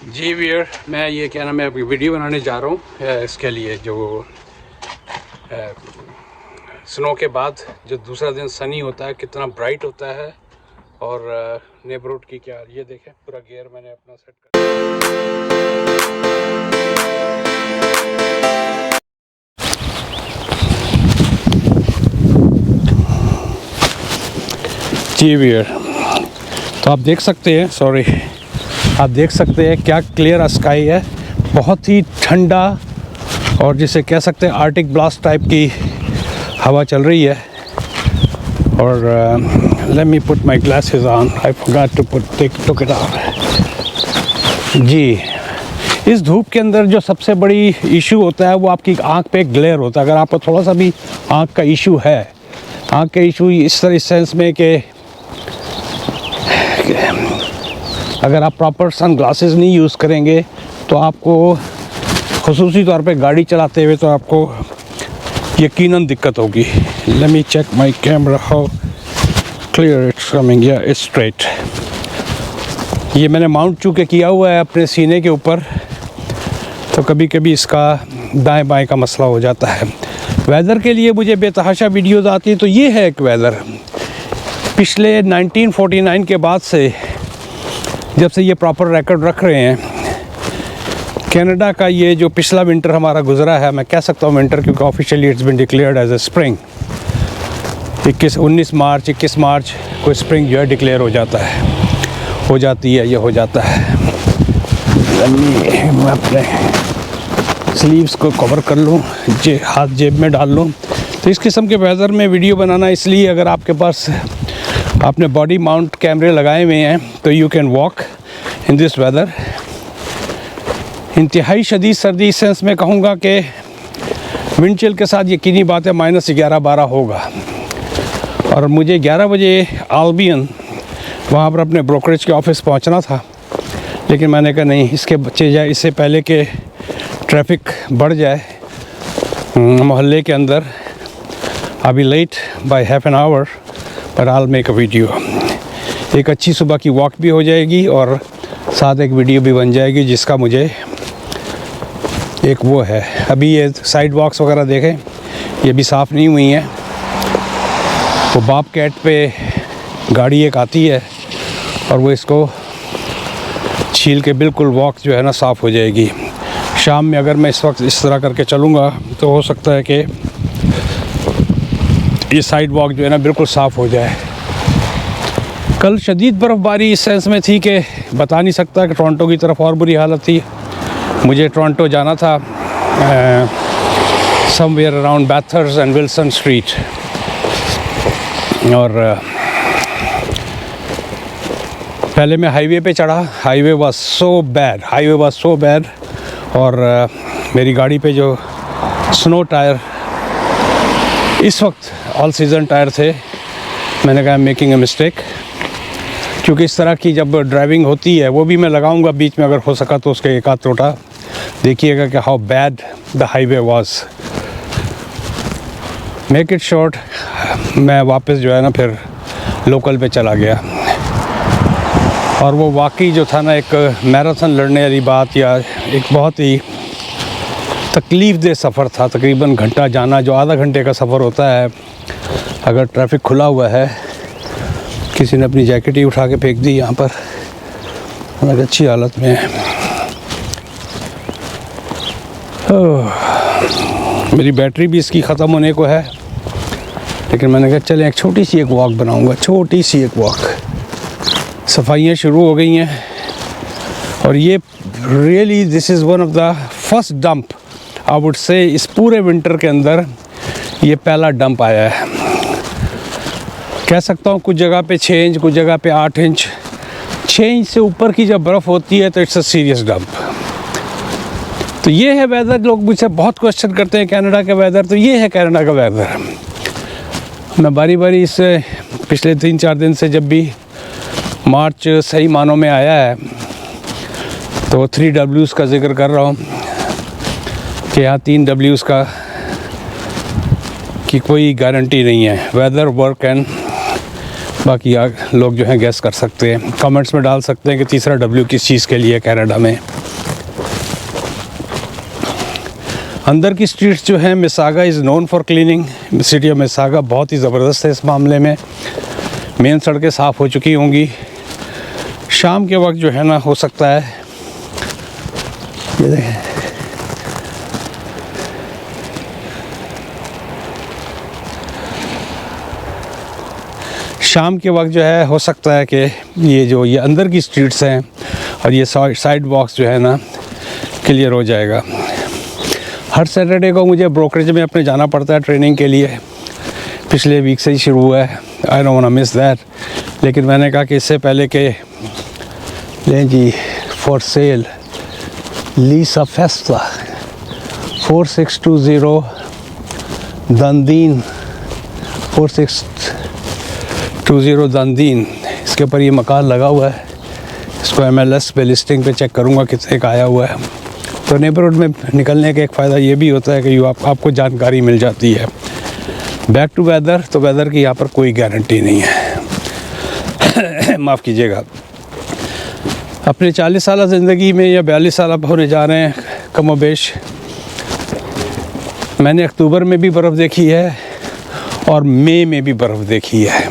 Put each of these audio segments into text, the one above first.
जी वीर, मैं ये क्या नाम है वीडियो बनाने जा रहा हूँ इसके लिए जो स्नो के बाद जो दूसरा दिन सनी होता है कितना ब्राइट होता है। और नेबरहुड की क्या ये देखें, पूरा गियर मैंने अपना सेट कर जी वीर, तो आप देख सकते हैं, सॉरी, आप देख सकते हैं क्या क्लियर स्काई है, बहुत ही ठंडा और जिसे कह सकते हैं आर्टिक ब्लास्ट टाइप की हवा चल रही है। और let me put my glasses on, I forgot to took it off. जी, इस धूप के अंदर जो सबसे बड़ी इशू होता है वो आपकी आंख पे ग्लेयर होता है। अगर आपको थोड़ा सा भी आंख का इशू है, आंख का इशू इस तरह सेंस में कि अगर आप प्रॉपर सन ग्लासेस नहीं यूज़ करेंगे तो आपको ख़ुसूसी तौर पे गाड़ी चलाते हुए तो आपको यकीनन दिक्कत होगी। Let me check my camera how clear it's coming, या इट्स स्ट्रेट। ये मैंने माउंट चूँकि किया हुआ है अपने सीने के ऊपर, तो कभी कभी इसका दाएं बाएं का मसला हो जाता है। वेदर के लिए मुझे बेतहाशा वीडियोस आती हैं, तो ये है एक वेदर पिछले 1949 के बाद से, जब से ये प्रॉपर रिकॉर्ड रख रहे हैं। कनाडा का ये जो पिछला विंटर हमारा गुजरा है, मैं कह सकता हूँ विंटर क्योंकि officially it's been declared as a spring. 21 मार्च को स्प्रिंग जो है डिक्लेयर हो जाता है, हो जाती है, ये हो जाता है। मैं अपने स्लीव्स को कवर कर लूँ, हाथ जेब में डाल लूँ। तो इस किस्म के वेदर में वीडियो बनाना इसलिए, अगर आपके पास आपने बॉडी माउंट कैमरे लगाए हुए हैं तो you can walk in this weather. इंतहाई शदीद सर्दी, इस सेंस में कहूँगा कि विंड चिल के साथ यकीनी बात है -11-12 होगा। और मुझे 11 बजे आल्बियन वहाँ पर अपने ब्रोकरेज के ऑफिस पहुँचना था, लेकिन मैंने कहा नहीं, इसके बच्चे जाए इससे पहले कि ट्रैफिक बढ़ जाए मोहल्ले के अंदर। अभी late by half an hour, पर I will make a video. एक अच्छी सुबह की वॉक भी हो जाएगी और साथ एक वीडियो भी बन जाएगी, जिसका मुझे एक वो है। अभी ये साइड वॉक्स वगैरह देखें, ये भी साफ़ नहीं हुई हैं। वो बाप कैट पे गाड़ी एक आती है और वो इसको छील के बिल्कुल वॉक जो है ना साफ़ हो जाएगी। शाम में अगर मैं इस वक्त इस तरह करके चलूँगा तो हो सकता है कि ये साइड वॉक जो है ना बिल्कुल साफ़ हो जाए। कल शदीद बर्फ़बारी इस सेंस में थी कि बता नहीं सकता कि टोरंटो की तरफ और बुरी हालत थी। मुझे टोरंटो जाना था somewhere around Bathurst and Wilson street, और पहले मैं हाईवे पे चढ़ा। हाईवे वाज सो बैड, और मेरी गाड़ी पे जो स्नो टायर इस वक्त ऑल सीज़न टायर थे, मैंने कहा मेकिंग ए मिस्टेक, क्योंकि इस तरह की जब ड्राइविंग होती है, वो भी मैं लगाऊंगा बीच में अगर हो सका तो उसके एक आध टोटा। देखिएगा कि how bad the highway was. Make it short, मैं वापस जो है ना फिर लोकल पे चला गया, और वो वाकई जो था ना एक मैराथन लड़ने वाली बात, या एक बहुत ही तकलीफ़देह सफ़र था। तकरीबन घंटा जाना, जो आधा घंटे का सफ़र होता है अगर ट्रैफिक खुला हुआ है। किसी ने अपनी जैकेट ही उठा के फेंक दी यहाँ पर, मैं अच्छी हालत में है। मेरी बैटरी भी इसकी ख़त्म होने को है, लेकिन मैंने कहा चलें एक छोटी सी एक वॉक बनाऊँगा, छोटी सी एक वॉक। सफाइयाँ शुरू हो गई हैं, और ये really this is one of the first dump I would say, इस पूरे विंटर के अंदर ये पहला डंप आया है। कह सकता हूँ कुछ जगह पे 6 इंच, कुछ जगह पे 8 इंच। 6 इंच से ऊपर की जब बर्फ़ होती है तो इट्स अ सीरियस डंप। तो ये है वेदर। लोग मुझसे बहुत क्वेश्चन करते हैं कनाडा का वेदर, तो ये है कनाडा का वेदर। मैं बारी बारी इससे पिछले 3-4 दिन से, जब भी मार्च सही मानों में आया है, तो 3 Ws का जिक्र कर रहा हूँ कि यहाँ 3 Ws का की कोई गारंटी नहीं है। वेदर, वर्क एंड बाकी लोग जो हैं गैस कर सकते हैं, कमेंट्स में डाल सकते हैं कि तीसरा W किस चीज़ के लिए कनाडा में। अंदर की स्ट्रीट्स जो हैं, मिसागा is known for cleaning. City of मिसागा बहुत ही ज़बरदस्त है इस मामले में। मेन सड़कें साफ़ हो चुकी होंगी। शाम के वक्त जो है ना, हो सकता है, ये देखें, शाम के वक्त जो है हो सकता है कि ये अंदर की स्ट्रीट्स हैं और ये साइड वॉक्स जो है ना क्लियर हो जाएगा। हर सैटरडे को मुझे ब्रोकरेज में अपने जाना पड़ता है ट्रेनिंग के लिए। पिछले वीक से ही शुरू हुआ है। I don't want miss that. लेकिन मैंने कहा कि इससे पहले के लें जी, फॉर सेल लीसा फेस्ला 4620 दंदीन 4620 दंदीन, इसके ऊपर ये मकान लगा हुआ है। इसको MLS पे लिस्टिंग पे चेक करूँगा कितने का आया हुआ है। तो नेबरहुड में निकलने का एक फ़ायदा ये भी होता है कि आपको जानकारी मिल जाती है। बैक टू वेदर, तो वेदर की यहाँ पर कोई गारंटी नहीं है। माफ़ कीजिएगा। अपने 40 साल ज़िंदगी में या 42 साल अब होने जा रहे हैं कमोबेश, मैंने अक्टूबर में भी बर्फ़ देखी है और मई में भी बर्फ़ देखी है।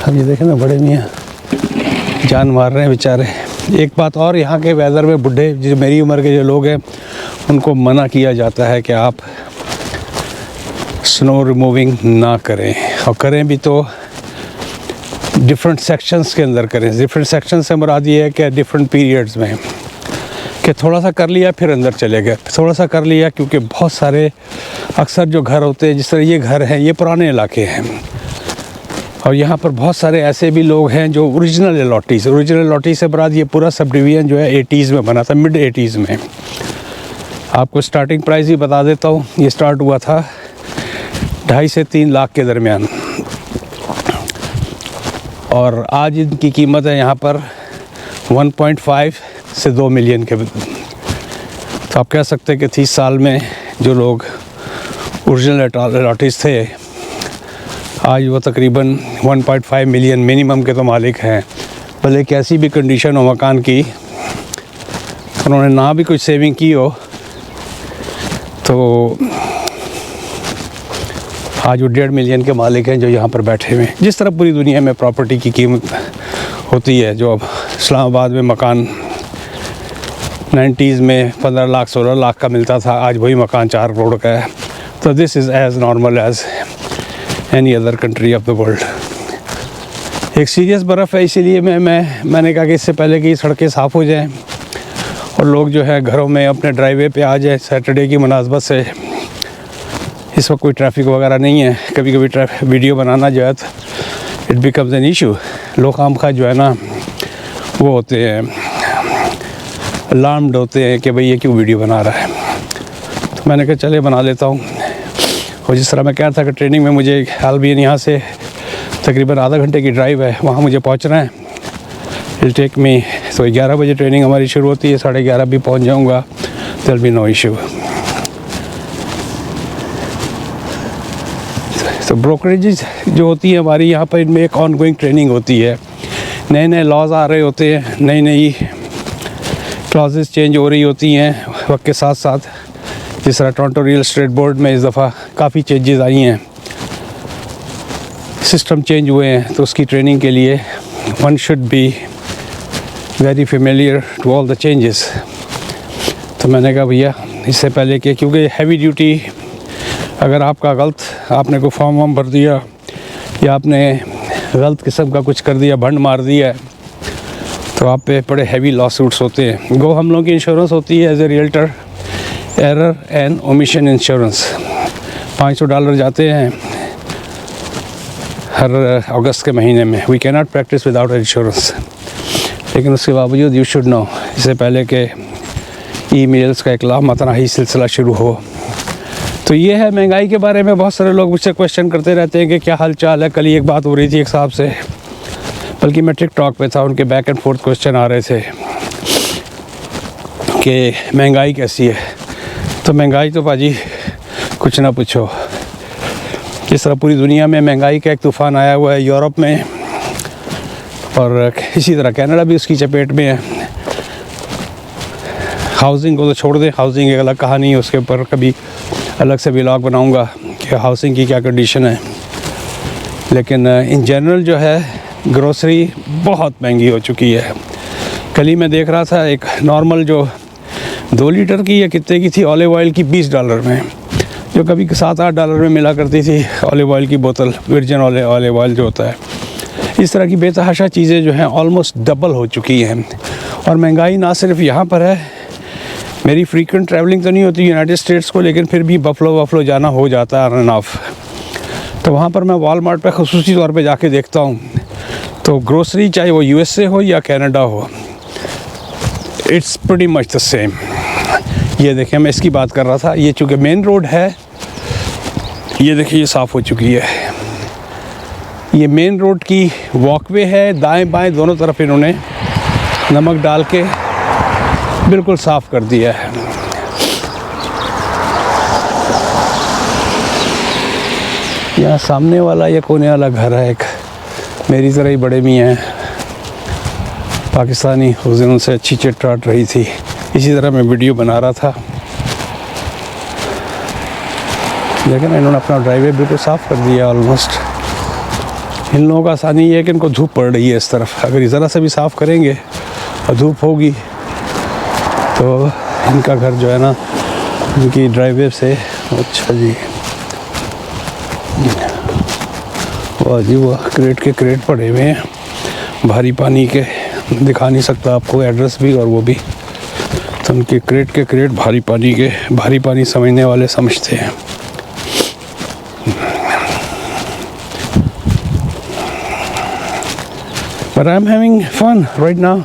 अब ये देखें ना, बड़े मियाँ जान मार रहे हैं बेचारे। एक बात और, यहाँ के वेदर में बुढ़े जो मेरी उम्र के जो लोग हैं उनको मना किया जाता है कि आप स्नो रिमूविंग ना करें, और करें भी तो डिफरेंट सेक्शंस के अंदर करें। डिफरेंट सेक्शन से मुराद ये है कि डिफरेंट पीरियड्स में, कि थोड़ा सा कर लिया फिर अंदर चले गए, थोड़ा सा कर लिया, क्योंकि बहुत सारे अक्सर जो घर होते हैं, जिस तरह ये घर हैं, ये पुराने इलाके हैं और यहाँ पर बहुत सारे ऐसे भी लोग हैं जो ओरिजिनल अलॉटी से मुराद ये पूरा सब डिवीज़न जो है 80s में बना था, मिड 80s में। आपको स्टार्टिंग प्राइस ही बता देता हूँ। ये स्टार्ट हुआ था 2.5 से 3 लाख के दरमियान और आज इनकी कीमत है यहाँ पर 1.5 से 2 मिलियन के। तो आप कह सकते हैं कि 30 साल में जो लोग ओरिजिनल अलॉटीज़ थे, आज वो तकरीबन 1.5 मिलियन मिनिमम के तो मालिक हैं। भले कैसी भी कंडीशन हो मकान की, उन्होंने ना भी कुछ सेविंग की हो, तो आज वो 1.5 मिलियन के मालिक हैं जो यहाँ पर बैठे हुए हैं। जिस तरह पूरी दुनिया में प्रॉपर्टी की कीमत होती है, जो अब इस्लामाबाद में मकान 90s में 15 लाख 16 लाख का मिलता था, आज वही मकान 4 करोड़ का है। तो this is as normal as any other country of the world. एक सीरियस बर्फ़ है, इसीलिए मैंने कहा कि इससे पहले कि सड़कें साफ़ हो जाएं और लोग जो है घरों में अपने ड्राइवे पे आ जाए सैटरडे की मुनासबत से। इस वक्त कोई ट्रैफिक वगैरह नहीं है। कभी कभी वीडियो बनाना जो है इट बिकम्स एन इशू। लोग खामखा जो है ना वो होते हैं, अलार्म्ड होते हैं कि भाई ये क्यों वीडियो बना रहा है। तो मैंने कहा चले बना लेता हूँ। और जिस तरह मैं कह रहा था कि ट्रेनिंग में मुझे अल्बियन यहाँ से तकरीबन आधा घंटे की ड्राइव है, वहाँ मुझे पहुँचना है। इल टेक मी, तो 11 बजे ट्रेनिंग हमारी शुरू होती है, 11:30 भी पहुँच जाऊँगा। There be no issue. तो ब्रोकरेजेस जो होती है हमारी यहाँ पर, इनमें एक ऑनगोइंग ट्रेनिंग होती है। नए नए लॉज आ रहे होते हैं, नई नई क्लॉजेस चेंज हो रही होती हैं वक्त के साथ साथ। जिस तरह टोरंटो रियल एस्टेट बोर्ड में इस दफ़ा काफ़ी चेंजेस आई हैं, सिस्टम चेंज हुए हैं, तो उसकी ट्रेनिंग के लिए one should be very familiar to all the changes. तो मैंने कहा भैया इससे पहले कि, क्योंकि हैवी ड्यूटी, अगर आपने कोई फॉर्म वार्म भर दिया या आपने गलत किस्म का कुछ कर दिया, भंड मार दिया, तो आप पे बड़े हैवी लॉ सूट्स होते हैं। गो हम लोगों की इंश्योरेंस होती है as a realtor, error and omission insurance. $500 जाते हैं हर अगस्त के महीने में। We can not practice without insurance, लेकिन उसके बावजूद यू शुड नो, इससे पहले कि ईमेल्स का एक लामतनाही सिलसिला शुरू हो। तो ये है महंगाई के बारे में। बहुत सारे लोग मुझसे क्वेश्चन करते रहते हैं कि क्या हाल चाल है। कल ही एक बात हो रही थी एक साहब से, बल्कि मैं टिकटॉक पे था, उनके बैक एंड फोर्थ क्वेश्चन आ रहे थे कि महंगाई कैसी है। तो महंगाई तो पाजी कुछ ना पूछो। जिस तरह पूरी दुनिया में महंगाई का एक तूफ़ान आया हुआ है, यूरोप में, और इसी तरह कनाडा भी उसकी चपेट में है। हाउसिंग को तो छोड़ दें, हाउसिंग एक अलग कहानी है, उसके ऊपर कभी अलग से व्लॉग बनाऊंगा कि हाउसिंग की क्या कंडीशन है। लेकिन इन जनरल जो है ग्रोसरी बहुत महंगी हो चुकी है। कल ही मैं देख रहा था एक नॉर्मल जो 2 लीटर की या कितने की थी ऑलिव ऑयल की $20 में, जो कभी $7-8 में मिला करती थी ऑलिव ऑयल की बोतल, वर्जिन ऑलिव ऑयल जो होता है। इस तरह की बेतहाशा चीज़ें जो हैं ऑलमोस्ट डबल हो चुकी हैं। और महंगाई ना सिर्फ यहाँ पर है, मेरी फ्रीक्वेंट ट्रैवलिंग तो नहीं होती यूनाइटेड स्टेट्स को, लेकिन फिर भी बफलो जाना हो जाता है ऑन एंड ऑफ। तो वहाँ पर मैं वॉलमार्ट पे ख़ुसूसी तौर पे जाके देखता हूँ, तो ग्रोसरी चाहे वो USA हो या कनाडा हो, it's pretty much the same. ये देखिए, मैं इसकी बात कर रहा था, ये चूँकि मेन रोड है, ये देखिए ये साफ़ हो चुकी है। ये मेन रोड की वॉकवे है, दाएं बाएं दोनों तरफ इन्होंने नमक डाल के बिल्कुल साफ़ कर दिया है। यहाँ सामने वाला या कोने वाला घर है एक, मेरी तरह ही बड़े मियाँ हैं, पाकिस्तानी, उस दिन उनसे अच्छी चिट रही थी। इसी तरह मैं वीडियो बना रहा था, लेकिन इन्होंने अपना ड्राइवे बिल्कुल साफ़ कर दिया ऑलमोस्ट। इन लोगों का आसानी ये है कि इनको धूप पड़ रही है इस तरफ, अगर ज़रा सा भी साफ़ करेंगे और धूप होगी तो इनका घर जो है ना, इनकी ड्राइवे से, अच्छा जी, वाह जी वाह, क्रेट के क्रेट पड़े हुए हैं भारी पानी के। दिखा नहीं सकता आपको एड्रेस भी और वो भी, तो उनके क्रेट के क्रेट भारी पानी के, भारी पानी समझने वाले समझते हैं। But I'm having fun right now.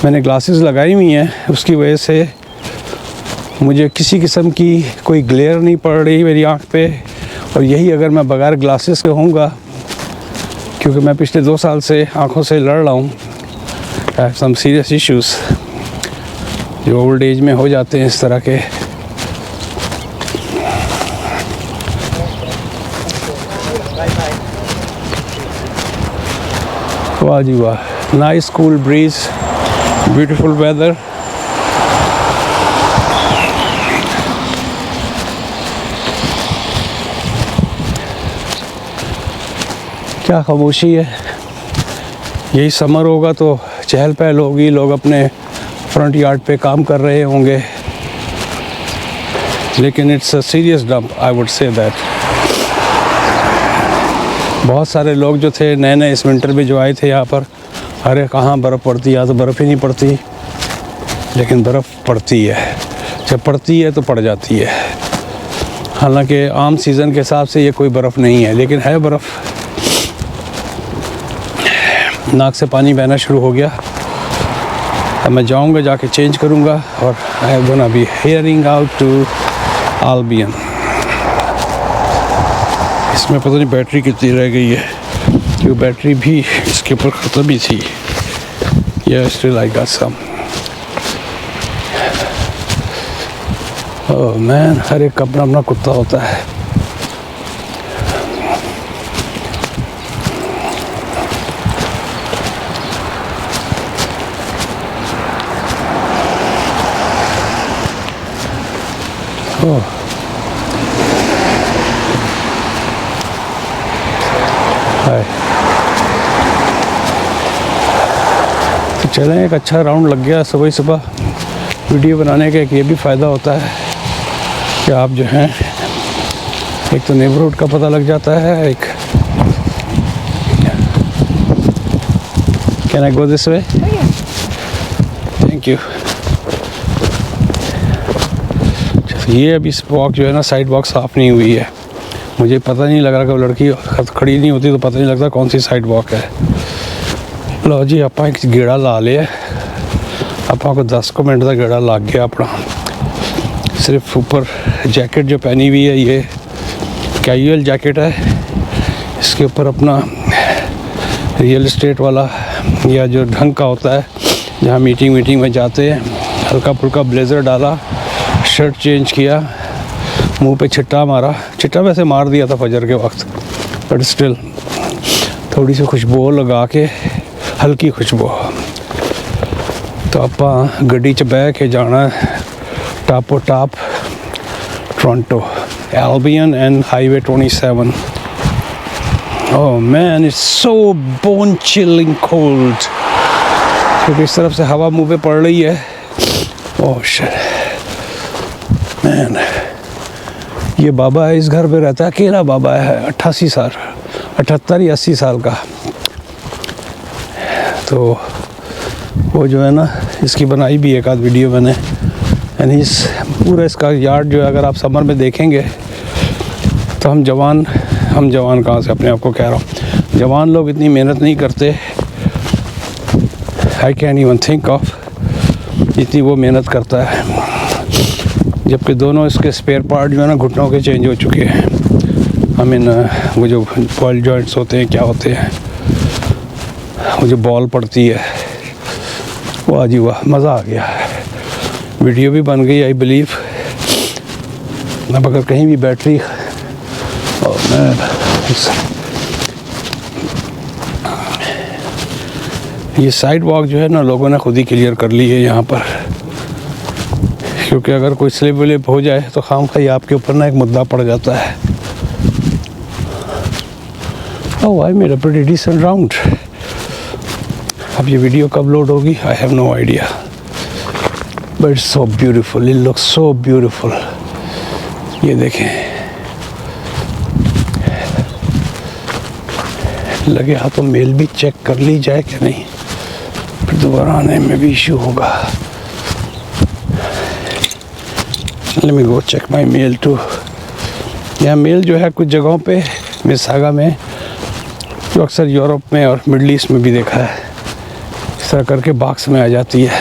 मैंने ग्लासेस लगाई हुई हैं, उसकी वजह से मुझे किसी किस्म की कोई ग्लेयर नहीं पड़ रही मेरी आँख पे। और यही अगर मैं बगैर ग्लासेस के होऊंगा, क्योंकि मैं पिछले 2 साल से आँखों से लड़ रहा हूँ, I have some serious issues जो ओल्ड एज में हो जाते हैं इस तरह के। वाह जी वाह, nice cool breeze, beautiful weather. क्या खामोशी है। यही समर होगा तो चहल पहल होगी, लोग अपने फ्रंट यार्ड पे काम कर रहे होंगे, लेकिन it's a serious dump, I would say that. बहुत सारे लोग जो थे नए नए इस विंटर में जो आए थे यहाँ पर, अरे कहाँ बर्फ़ पड़ती है, यहाँ तो बर्फ़ ही नहीं पड़ती। लेकिन बर्फ़ पड़ती है, जब पड़ती है तो पड़ जाती है। हालांकि आम सीज़न के हिसाब से ये कोई बर्फ़ नहीं है, लेकिन है बर्फ़। नाक से पानी बहना शुरू हो गया। अब मैं जाऊंगा, जाके चेंज करूंगा और I am gonna be heading out to Albion. इसमें पता नहीं बैटरी कितनी रह गई है, क्योंकि बैटरी भी इसके ऊपर ख़त्म ही थी। Yeah still I got some. Oh man, हर एक अपना अपना कुत्ता होता है। ओह हाय, तो चलें, एक अच्छा राउंड लग गया सुबह सुबह। वीडियो बनाने का एक ये भी फ़ायदा होता है कि आप जो हैं, एक तो नेबरहुड का पता लग जाता है, एक can I go this way, thank you. ये अभी वॉक जो है ना, साइड वॉक साफ़ नहीं हुई है। मुझे पता नहीं लग रहा कि लड़की खड़ी नहीं होती तो पता नहीं लगता कौन सी साइड वॉक है। लो जी, आप एक गेड़ा ला लिया, आपको 10 मिनट का गेड़ा लग गया अपना। सिर्फ ऊपर जैकेट जो पहनी हुई है, ये कैजुअल जैकेट है, इसके ऊपर अपना रियल एस्टेट वाला या जो ढंग का होता है, जहाँ मीटिंग में जाते हैं, हल्का फुल्का ब्लेज़र डाला, शर्ट चेंज किया, मुंह पे छिट्टा मारा। छिट्टा वैसे मार दिया था फजर के वक्त, बट स्टिल थोड़ी सी खुशबू लगा के, हल्की खुशबू। तो ਆਪਾਂ ਗੱਡੀ 'ਚ ਬਹਿ ਕੇ ਜਾਣਾ ਟਾਪੋ ਟਾਪ Toronto Albion and Highway 27. Oh man, it's so bone chilling cold. क्योंकि इस तरफ से हवा मुंह पे पड़ रही है. Oh shit. Man. ये बाबा है, इस घर पे रहता है, अकेला बाबा है, 88 साल, 78 या 80 साल का. तो वो जो है ना, इसकी बनाई भी एक आध वीडियो मैंने. एंड इस पूरा इसका यार्ड जो है, अगर आप समर में देखेंगे तो हम जवान कहाँ से अपने आप को कह रहा हूँ, जवान लोग इतनी मेहनत नहीं करते. I can even think of इतनी वो मेहनत करता है. जबकि दोनों इसके स्पेयर पार्ट जो है ना घुटनों के चेंज हो चुके हैं. आई मीन वो जो बॉल जॉइंट्स होते हैं, क्या होते हैं, वो जो बॉल पड़ती है, वाह जी वाह, मज़ा आ गया. वीडियो भी बन गई आई बिलीव. अब अगर कहीं भी बैटरी ये साइड वॉक जो है ना, लोगों ने खुद ही क्लियर कर ली है यहाँ पर. क्योंकि अगर कोई स्लिप विलिप हो जाए तो खामखा आपके ऊपर ना एक मुद्दा पड़ जाता है. Oh, I made a pretty decent round. अब ये वीडियो कब लोड होगी, I have no idea. But it's so beautiful, it looks so beautiful. ये देखें, लगे हाथों मेल भी चेक कर ली जाए कि नहीं, फिर दोबारा आने में भी इशू होगा. Let me go check my mail too. यहाँ मेल जो है कुछ जगहों पे मिसिसागा में, जो अक्सर यूरोप में और मिडल ईस्ट में भी देखा है, इस तरह करके बॉक्स में आ जाती है.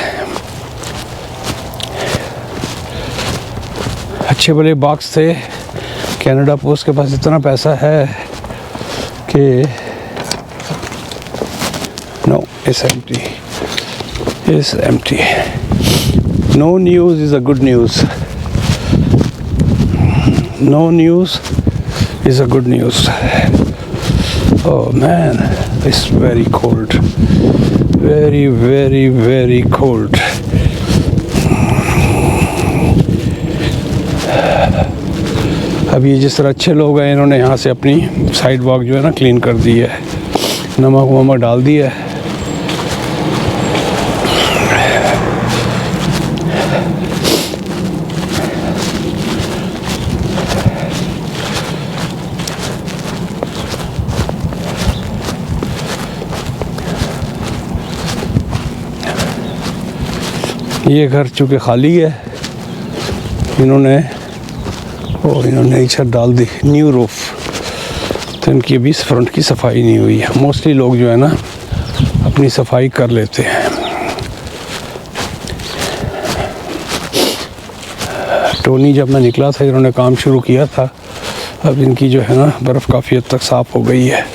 अच्छे भले बॉक्स थे. कनाडा पोस्ट के पास इतना पैसा है कि no, it's empty. It's empty. No news is a good news. No news is a good news. Oh man, it's very cold. Very, very, very cold. अब ये जिस तरह अच्छे लोग हैं, इन्होंने यहाँ से अपनी साइड वॉक जो है ना क्लीन कर दी है, नमक वमक डाल दिया है. ये घर चूँकि खाली है, इन्होंने छत डाल दी, न्यू रूफ. तो इनकी अभी फ्रंट की सफाई नहीं हुई है. मोस्टली लोग जो है ना अपनी सफाई कर लेते हैं. टोनी जब मैं निकला था, इन्होंने काम शुरू किया था. अब इनकी जो है ना बर्फ़ काफ़ी हद तक साफ़ हो गई है.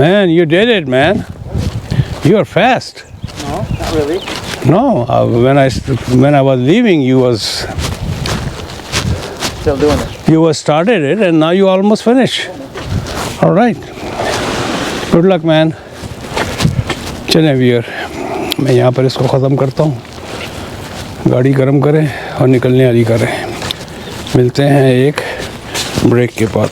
Man, you did it, man. You are fast. No, not really. No, when I was leaving, you was Still doing it. you was started it, and now you almost finished. All right. Good luck, man. चलें wear, मैं यहाँ पर इसको ख़त्म करता हूँ. गाड़ी गर्म करें और निकलने वाली करें. मिलते हैं एक ब्रेक के बाद.